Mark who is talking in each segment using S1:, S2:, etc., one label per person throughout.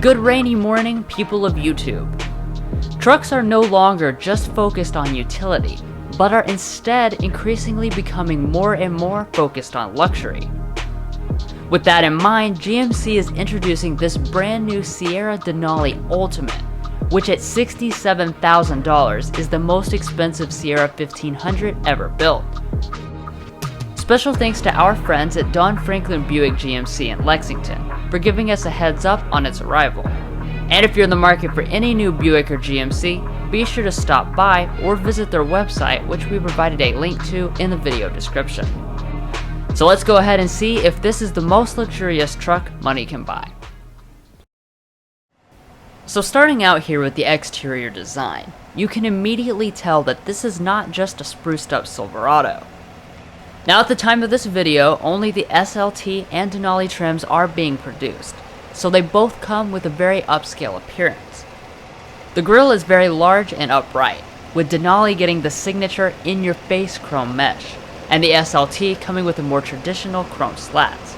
S1: Good rainy morning, people of YouTube. Trucks are no longer just focused on utility, but are instead increasingly becoming more and more focused on luxury. With that in mind, GMC is introducing this brand new Sierra Denali Ultimate, which at $67,000 is the most expensive Sierra 1500 ever built. Special thanks to our friends at Don Franklin Buick GMC in Lexington for giving us a heads up on its arrival. And if you're in the market for any new Buick or GMC, be sure to stop by or visit their website, which we provided a link to in the video description. So let's go ahead and see if this is the most luxurious truck money can buy. So starting out here with the exterior design, you can immediately tell that this is not just a spruced up Silverado. Now at the time of this video, only the SLT and Denali trims are being produced, so they both come with a very upscale appearance. The grille is very large and upright, with Denali getting the signature in-your-face chrome mesh, and the SLT coming with a more traditional chrome slats.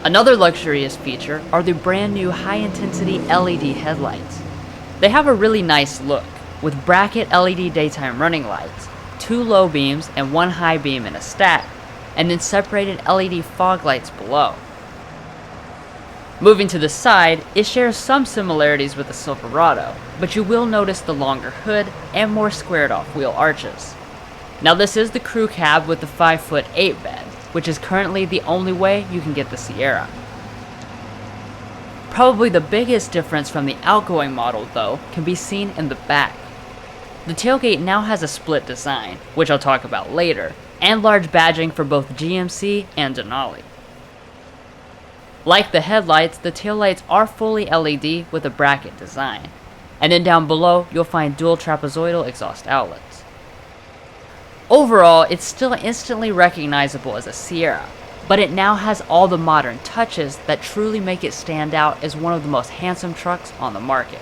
S1: Another luxurious feature are the brand new high-intensity LED headlights. They have a really nice look, with bracket LED daytime running lights, 2 low beams and 1 high beam in a stack, and then separated LED fog lights below. Moving to the side, it shares some similarities with the Silverado, but you will notice the longer hood and more squared off wheel arches. Now this is the crew cab with the 5'8" bed, which is currently the only way you can get the Sierra. Probably the biggest difference from the outgoing model though can be seen in the back. The tailgate now has a split design, which I'll talk about later, and large badging for both GMC and Denali. Like the headlights, the taillights are fully LED with a bracket design, and then down below you'll find dual trapezoidal exhaust outlets. Overall, it's still instantly recognizable as a Sierra, but it now has all the modern touches that truly make it stand out as one of the most handsome trucks on the market.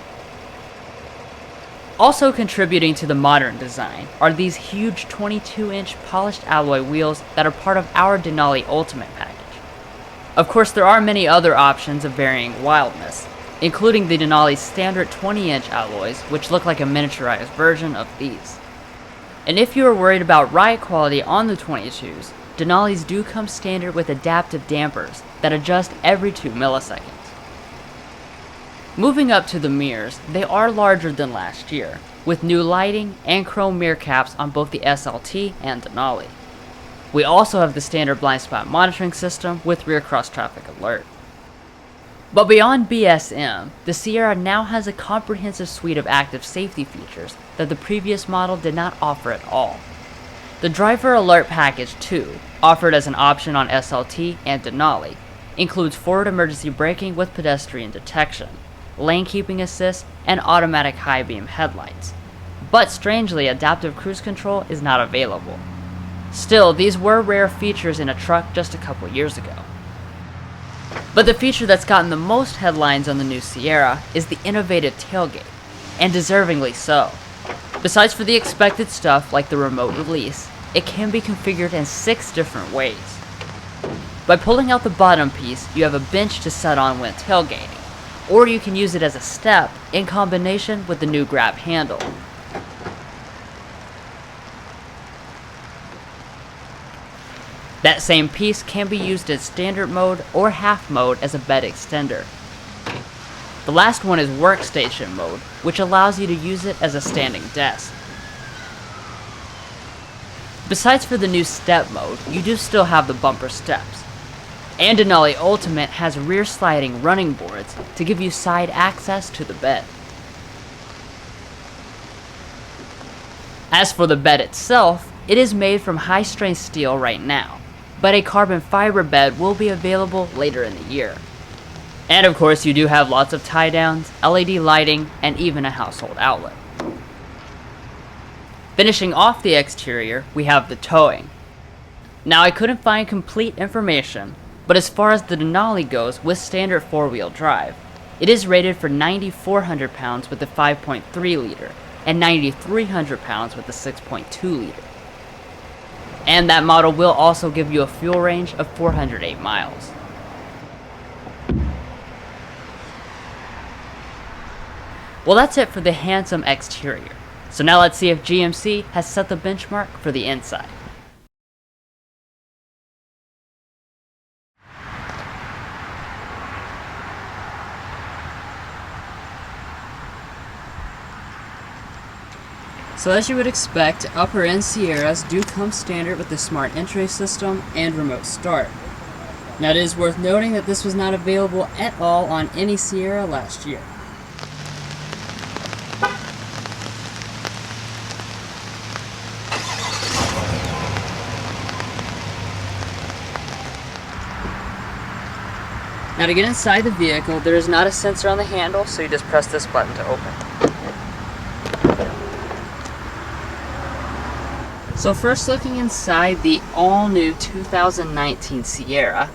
S1: Also contributing to the modern design are these huge 22-inch polished alloy wheels that are part of our Denali Ultimate package. Of course, there are many other options of varying wildness, including the Denali's standard 20-inch alloys, which look like a miniaturized version of these. And if you are worried about ride quality on the 22s, Denali's do come standard with adaptive dampers that adjust every 2 milliseconds. Moving up to the mirrors, they are larger than last year, with new lighting and chrome mirror caps on both the SLT and Denali. We also have the standard blind spot monitoring system with rear cross traffic alert. But beyond BSM, the Sierra now has a comprehensive suite of active safety features that the previous model did not offer at all. The Driver Alert Package 2, offered as an option on SLT and Denali, includes forward emergency braking with pedestrian detection, lane keeping assist, and automatic high beam headlights. But strangely, adaptive cruise control is not available. Still, these were rare features in a truck just a couple years ago. But the feature that's gotten the most headlines on the new Sierra is the innovative tailgate, and deservingly so. Besides for the expected stuff like the remote release, it can be configured in 6 different ways. By pulling out the bottom piece, you have a bench to set on when tailgating, or you can use it as a step in combination with the new grab handle. That same piece can be used in standard mode or half mode as a bed extender. The last one is workstation mode, which allows you to use it as a standing desk. Besides for the new step mode, you do still have the bumper steps. And Denali Ultimate has rear sliding running boards to give you side access to the bed. As for the bed itself, it is made from high-strength steel right now, but a carbon fiber bed will be available later in the year. And of course, you do have lots of tie-downs, LED lighting, and even a household outlet. Finishing off the exterior, we have the towing. Now I couldn't find complete information, but as far as the Denali goes with standard 4-wheel drive, it is rated for 9,400 pounds with the 5.3 liter and 9,300 pounds with the 6.2 liter. And that model will also give you a fuel range of 408 miles. Well, that's it for the handsome exterior. So now let's see if GMC has set the benchmark for the inside. So as you would expect, upper end Sierras do come standard with the smart entry system and remote start. Now it is worth noting that this was not available at all on any Sierra last year. Now to get inside the vehicle, there is not a sensor on the handle, so you just press this button to open. So first, looking inside the all-new 2019 Sierra,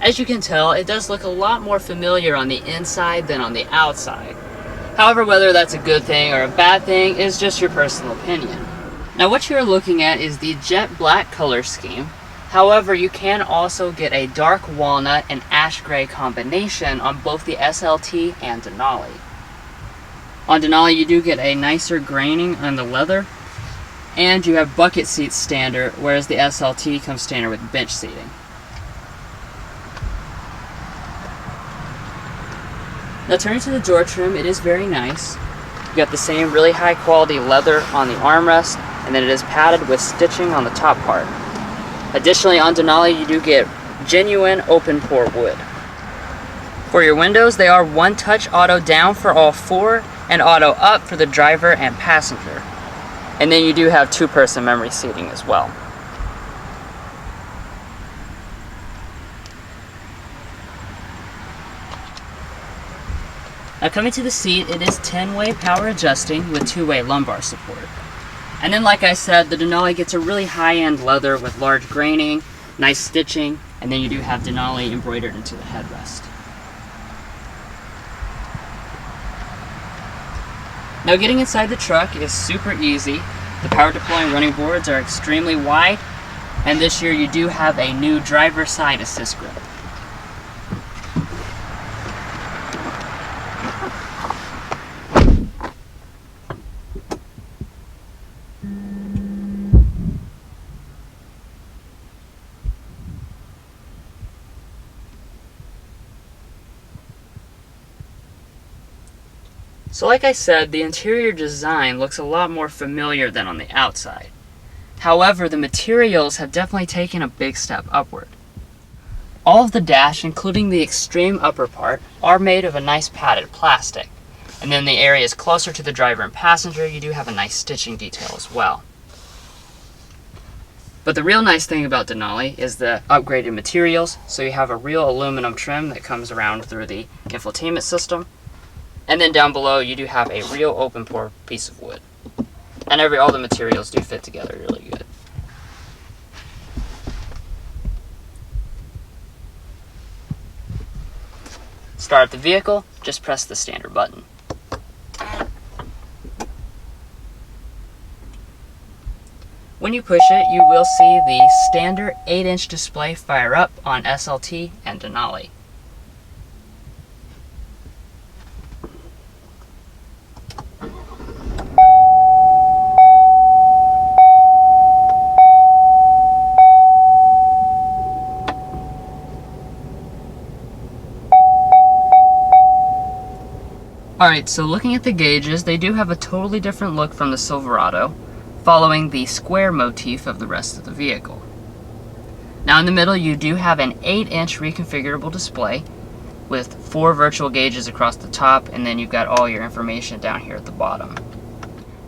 S1: as you can tell, it does look a lot more familiar on the inside than on the outside. However, whether that's a good thing or a bad thing is just your personal opinion. Now what you're looking at is the jet black color scheme. However, you can also get a dark walnut and ash gray combination on both the SLT and Denali. On Denali, you do get a nicer graining on the leather, and you have bucket seats standard, whereas the SLT comes standard with bench seating. Now turning to the door trim, it is very nice. You got the same really high quality leather on the armrest, and then it is padded with stitching on the top part. Additionally, on Denali, you do get genuine open pore wood. For your windows, they are one touch auto down for all four and auto up for the driver and passenger. And then you do have two-person memory seating as well. Now coming to the seat, it is 10-way power adjusting with 2-way lumbar support. And then like I said, the Denali gets a really high-end leather with large graining, nice stitching, and then you do have Denali embroidered into the headrest. Now getting inside the truck is super easy. The power deploying running boards are extremely wide, and this year you do have a new driver side assist grip. So like I said, the interior design looks a lot more familiar than on the outside. However, the materials have definitely taken a big step upward. All of the dash, including the extreme upper part, are made of a nice padded plastic. And then the areas closer to the driver and passenger, you do have a nice stitching detail as well. But the real nice thing about Denali is the upgraded materials. So you have a real aluminum trim that comes around through the infotainment system. And then down below, you do have a real open pore piece of wood. And all the materials do fit together really good. Start up the vehicle, just press the standard button. When you push it, you will see the standard 8-inch display fire up on SLT and Denali. Alright, so looking at the gauges, they do have a totally different look from the Silverado, following the square motif of the rest of the vehicle. Now in the middle, you do have an 8-inch reconfigurable display with 4 virtual gauges across the top, and then you've got all your information down here at the bottom.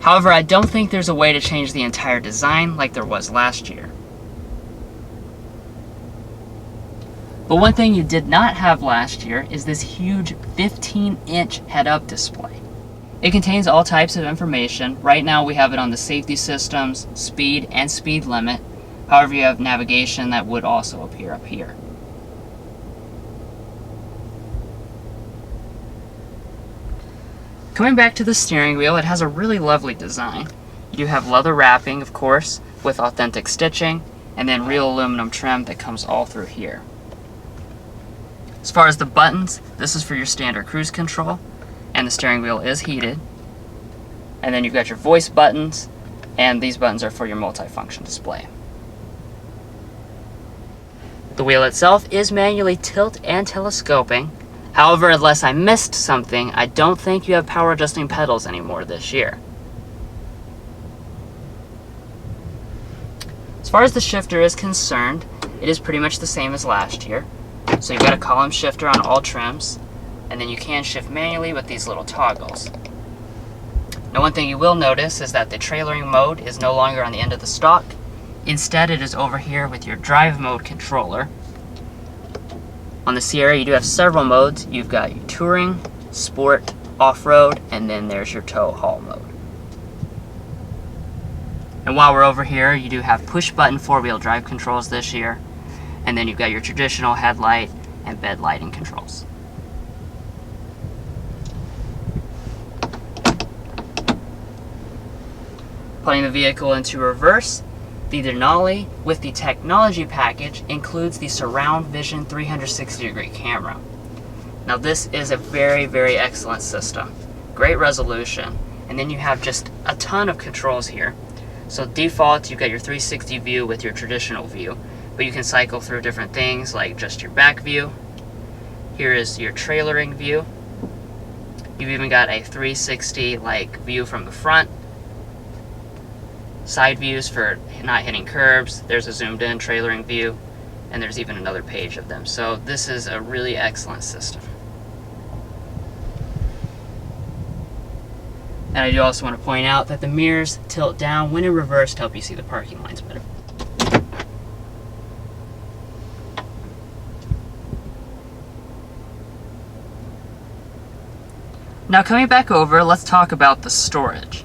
S1: However, I don't think there's a way to change the entire design like there was last year. But one thing you did not have last year is this huge 15-inch head-up display. It contains all types of information. Right now we have it on the safety systems, speed, and speed limit. However, you have navigation that would also appear up here. Coming back to the steering wheel, it has a really lovely design. You do have leather wrapping, of course, with authentic stitching, and then real aluminum trim that comes all through here. As far as the buttons, this is for your standard cruise control, and the steering wheel is heated. And then you've got your voice buttons, and these buttons are for your multifunction display. The wheel itself is manually tilt and telescoping. However, unless I missed something, I don't think you have power adjusting pedals anymore this year. As far as the shifter is concerned, it is pretty much the same as last year. So you've got a column shifter on all trims, and then you can shift manually with these little toggles. Now, one thing you will notice is that the trailering mode is no longer on the end of the stock. Instead, it is over here with your drive mode controller. On the Sierra, you do have several modes. You've got your touring, sport, off-road, and then there's your tow haul mode. And while we're over here, you do have push-button four-wheel drive controls this year. And then you've got your traditional headlight and bed lighting controls. Putting the vehicle into reverse, the Denali with the technology package includes the Surround Vision 360-degree camera. Now this is a very, very excellent system. Great resolution. And then you have just a ton of controls here. So default, you've got your 360 view with your traditional view, but you can cycle through different things like just your back view. Here is your trailering view. You've even got a 360 like view from the front. Side views for not hitting curbs. There's a zoomed in trailering view, and there's even another page of them. So this is a really excellent system. And I do also want to point out that the mirrors tilt down when in reverse to help you see the parking lines better. Now coming back over, let's talk about the storage.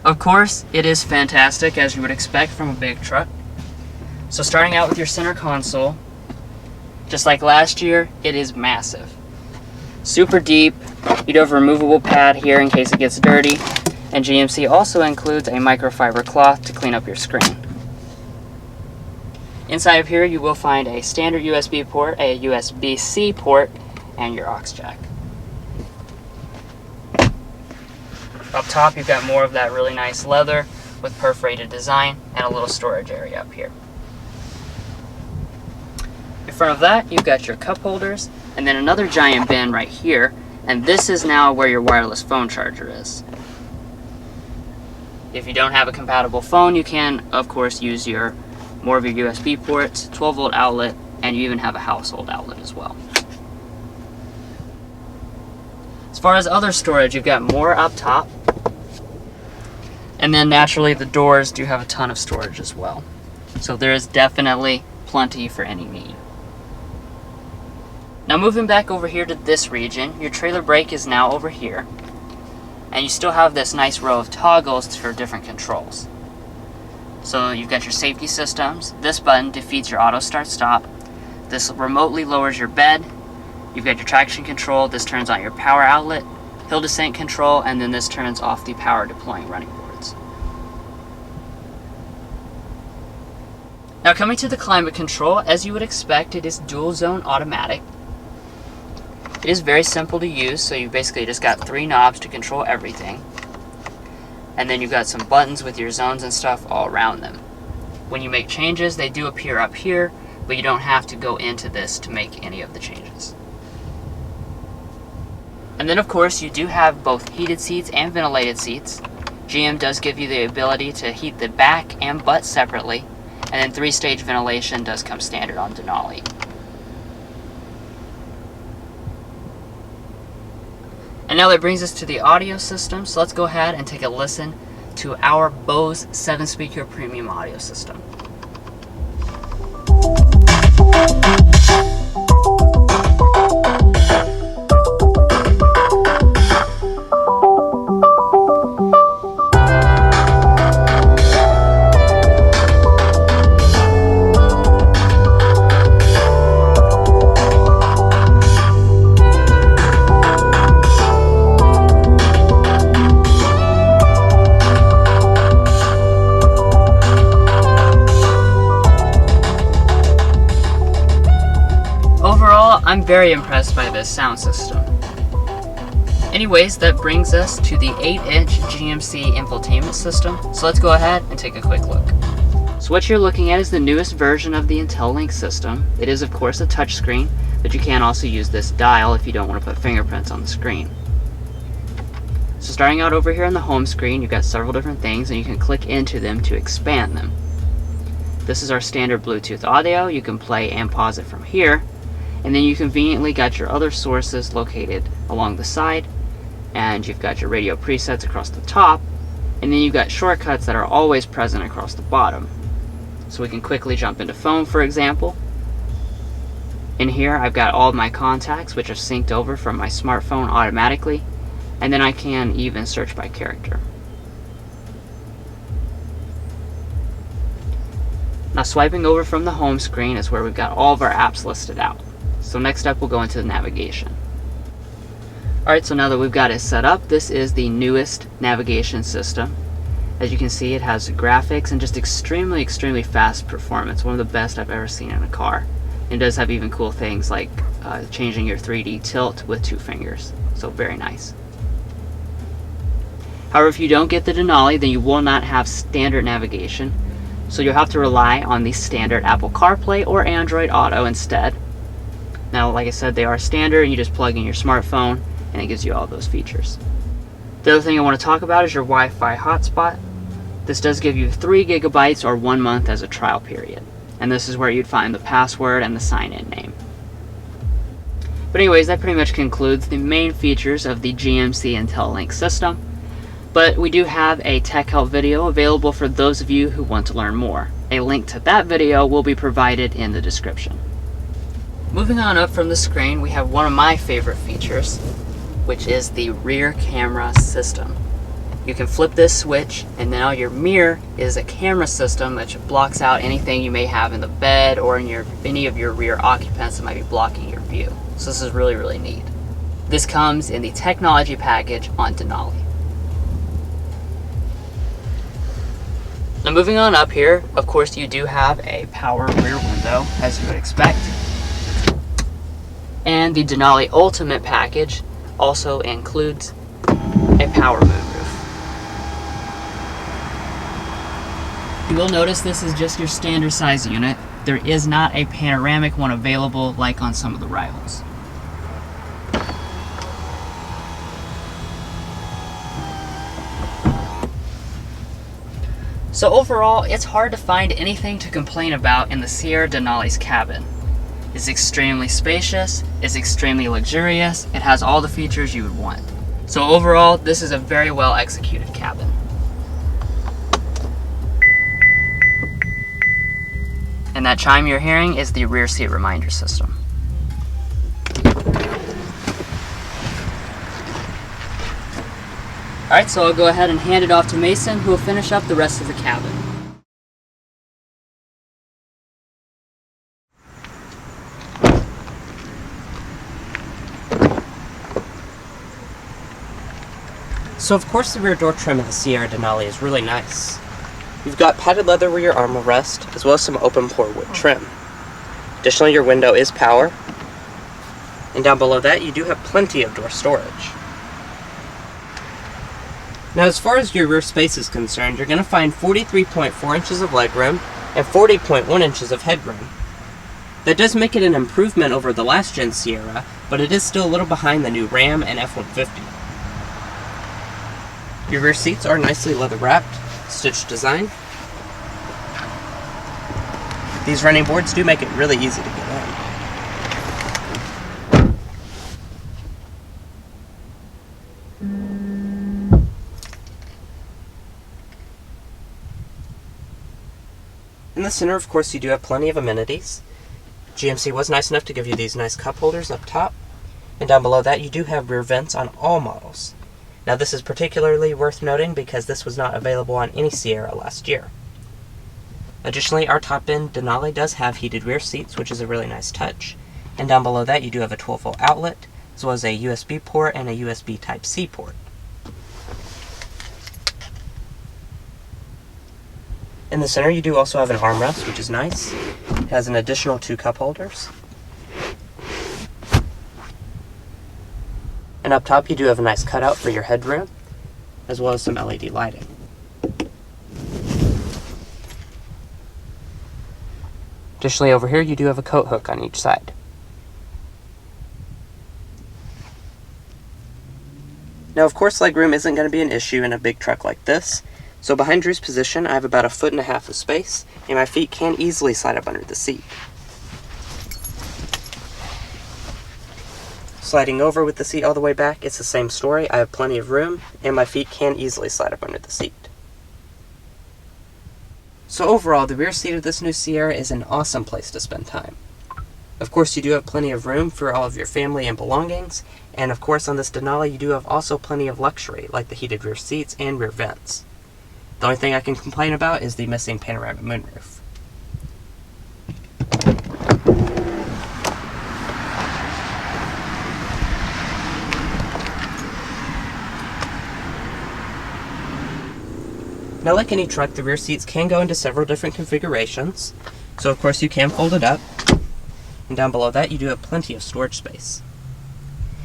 S1: Of course, it is fantastic, as you would expect from a big truck. So starting out with your center console, just like last year, it is massive. Super deep. You do have a removable pad here in case it gets dirty. And GMC also includes a microfiber cloth to clean up your screen. Inside of here, you will find a standard USB port, a USB-C port, and your aux jack. Up top, you've got more of that really nice leather with perforated design and a little storage area up here. In front of that, you've got your cup holders and then another giant bin right here, and this is now where your wireless phone charger is. If you don't have a compatible phone, you can, of course, use more of your USB ports, 12-volt outlet, and you even have a household outlet as well. As far as other storage, you've got more up top. And then naturally the doors do have a ton of storage as well. So there is definitely plenty for any need. Now moving back over here to this region, your trailer brake is now over here. And you still have this nice row of toggles for different controls. So you've got your safety systems. This button defeats your auto start stop. This remotely lowers your bed. You've got your traction control. This turns on your power outlet, hill descent control, and then this turns off the power deploying running boards. Now coming to the climate control, as you would expect, it is dual zone automatic. It is very simple to use, so you basically just got 3 knobs to control everything. And then you've got some buttons with your zones and stuff all around them. When you make changes, they do appear up here, but you don't have to go into this to make any of the changes. And then of course you do have both heated seats and ventilated seats. GM does give you the ability to heat the back and butt separately, and then 3-stage ventilation does come standard on Denali. And now that brings us to the audio system, so let's go ahead and take a listen to our Bose 7-speaker premium audio system. I'm very impressed by this sound system. Anyways, that brings us to the 8-inch GMC infotainment system. So let's go ahead and take a quick look. So what you're looking at is the newest version of the IntelliLink system. It is of course a touchscreen, but you can also use this dial if you don't want to put fingerprints on the screen. So starting out over here on the home screen, you've got several different things and you can click into them to expand them. This is our standard Bluetooth audio. You can play and pause it from here. And then you conveniently got your other sources located along the side. And you've got your radio presets across the top. And then you've got shortcuts that are always present across the bottom. So we can quickly jump into phone, for example. In here, I've got all of my contacts, which are synced over from my smartphone automatically. And then I can even search by character. Now swiping over from the home screen is where we've got all of our apps listed out. So next up we'll go into the navigation. Alright, so now that we've got it set up, this is the newest navigation system. As you can see, it has graphics and just extremely fast performance. One of the best I've ever seen in a car. It does have even cool things like changing your 3D tilt with 2 fingers. So very nice. However, if you don't get the Denali, then you will not have standard navigation. So you'll have to rely on the standard Apple CarPlay or Android Auto instead. Now, like I said, they are standard. You just plug in your smartphone and it gives you all those features. The other thing I want to talk about is your Wi-Fi hotspot. This does give you 3 gigabytes or 1 month as a trial period. And this is where you'd find the password and the sign-in name. But anyways, that pretty much concludes the main features of the GMC IntelliLink system. But we do have a tech help video available for those of you who want to learn more. A link to that video will be provided in the description. Moving on up from the screen, we have one of my favorite features, which is the rear camera system. You can flip this switch and now your mirror is a camera system which blocks out anything you may have in the bed or in any of your rear occupants that might be blocking your view. So this is really neat. This comes in the technology package on Denali. Now moving on up here, of course you do have a power rear window, as you would expect. And the Denali Ultimate package also includes a power moonroof. You will notice this is just your standard size unit. There is not a panoramic one available like on some of the rivals. So overall, it's hard to find anything to complain about in the Sierra Denali's cabin. It's extremely spacious, it's extremely luxurious, it has all the features you would want. So overall, this is a very well executed cabin. And that chime you're hearing is the rear seat reminder system. Alright, so I'll go ahead and hand it off to Mason, who will finish up the rest of the cabin.
S2: So of course the rear door trim of the Sierra Denali is really nice. You've got padded leather rear armrest, as well as some open pore wood trim. Additionally, your window is power, and down below that you do have plenty of door storage. Now as far as your rear space is concerned, you're going to find 43.4 inches of legroom and 40.1 inches of headroom. That does make it an improvement over the last gen Sierra, but it is still a little behind the new Ram and F-150. Your rear seats are nicely leather wrapped, stitched design. These running boards do make it really easy to get in. In the center, of course, you do have plenty of amenities. GMC was nice enough to give you these nice cup holders up top, and down below that you do have rear vents on all models. Now this is particularly worth noting because this was not available on any Sierra last year. Additionally, our top-end Denali does have heated rear seats, which is a really nice touch. And down below that you do have a 12-volt outlet, as well as a USB port and a USB Type-C port. In the center you do also have an armrest, which is nice. It has an additional 2 cup holders. And up top you do have a nice cutout for your headroom, as well as some LED lighting. Additionally, over here you do have a coat hook on each side. Now, of course, legroom isn't going to be an issue in a big truck like this. So behind Drew's position, I have about 1.5 feet of space, and my feet can easily slide up under the seat. Sliding over with the seat all the way back, it's the same story. I have plenty of room, and my feet can easily slide up under the seat. So overall, the rear seat of this new Sierra is an awesome place to spend time. Of course, you do have plenty of room for all of your family and belongings, and of course on this Denali you do have also plenty of luxury, like the heated rear seats and rear vents. The only thing I can complain about is the missing panoramic moonroof. Now, like any truck, the rear seats can go into several different configurations. So of course you can fold it up, and down below that you do have plenty of storage space.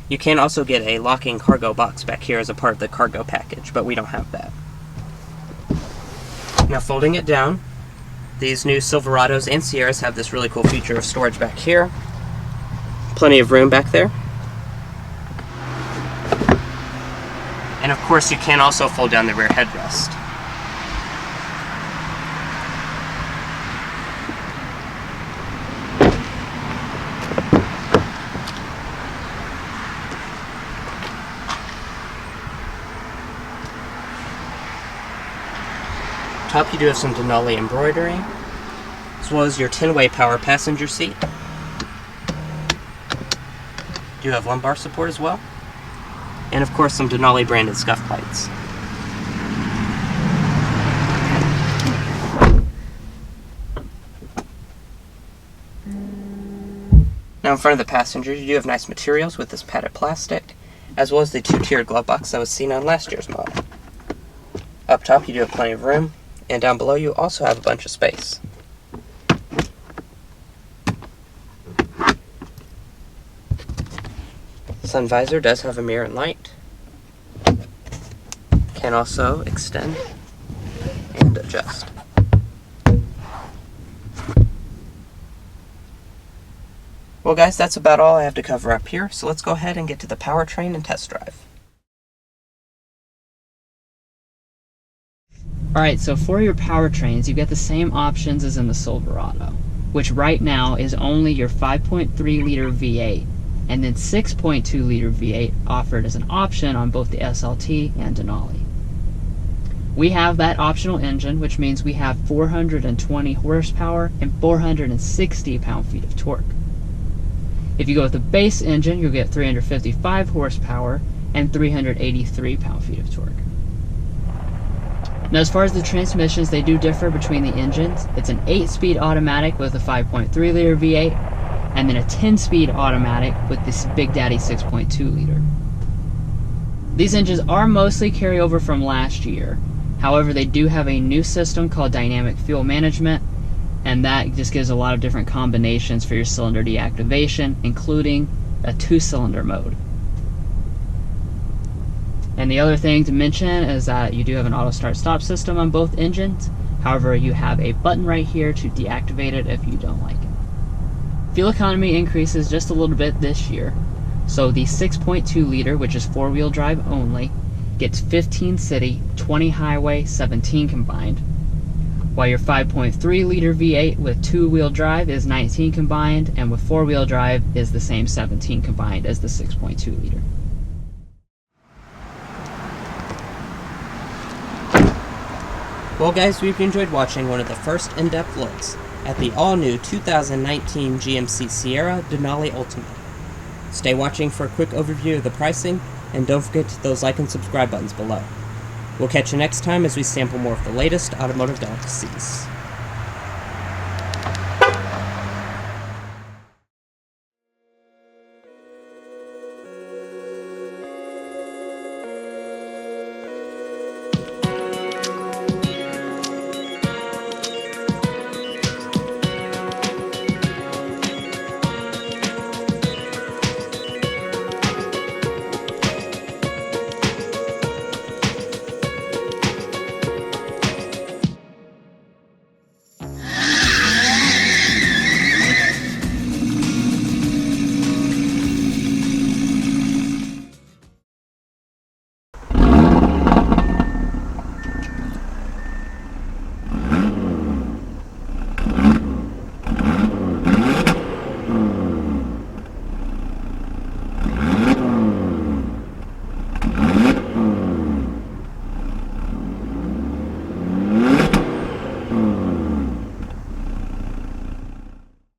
S2: You can also get a locking cargo box back here as a part of the cargo package, but we don't have that. Now, folding it down, these new Silverados and Sierras have this really cool feature of storage back here. Plenty of room back there. And of course you can also fold down the rear headrest. Top, you do have some Denali embroidery, as well as your 10-way power passenger seat. You have lumbar support as well, and of course some Denali branded scuff plates. Now, in front of the passengers, you do have nice materials with this padded plastic, as well as the 2-tiered glove box that was seen on last year's model. Up top, you do have plenty of room, and down below you also have a bunch of space. Sun visor does have a mirror and light. Can also extend and adjust. Well guys, that's about all I have to cover up here, so let's go ahead and get to the powertrain and test drive.
S1: Alright, so for your powertrains, you get the same options as in the Silverado, which right now is only your 5.3 liter V8, and then 6.2 liter V8 offered as an option on both the SLT and Denali. We have that optional engine, which means we have 420 horsepower and 460 pound-feet of torque. If you go with the base engine, you'll get 355 horsepower and 383 pound-feet of torque. Now, as far as the transmissions, they do differ between the engines. It's an 8-speed automatic with a 5.3 liter V8, and then a 10-speed automatic with this Big Daddy 6.2 liter. These engines are mostly carryover from last year. However, they do have a new system called Dynamic Fuel Management, and that just gives a lot of different combinations for your cylinder deactivation, including a 2-cylinder mode. And the other thing to mention is that you do have an auto start stop system on both engines. However, you have a button right here to deactivate it if you don't like it. Fuel economy increases just a little bit this year. So the 6.2 liter, which is 4-wheel drive only, gets 15 city, 20 highway, 17 combined. While your 5.3 liter V8 with 2-wheel drive is 19 combined, and with 4-wheel drive is the same 17 combined as the 6.2 liter.
S2: Well guys, we've enjoyed watching one of the first in-depth looks at the all-new 2019 GMC Sierra Denali Ultimate. Stay watching for a quick overview of the pricing, and don't forget to hit those like and subscribe buttons below. We'll catch you next time as we sample more of the latest automotive delicacies.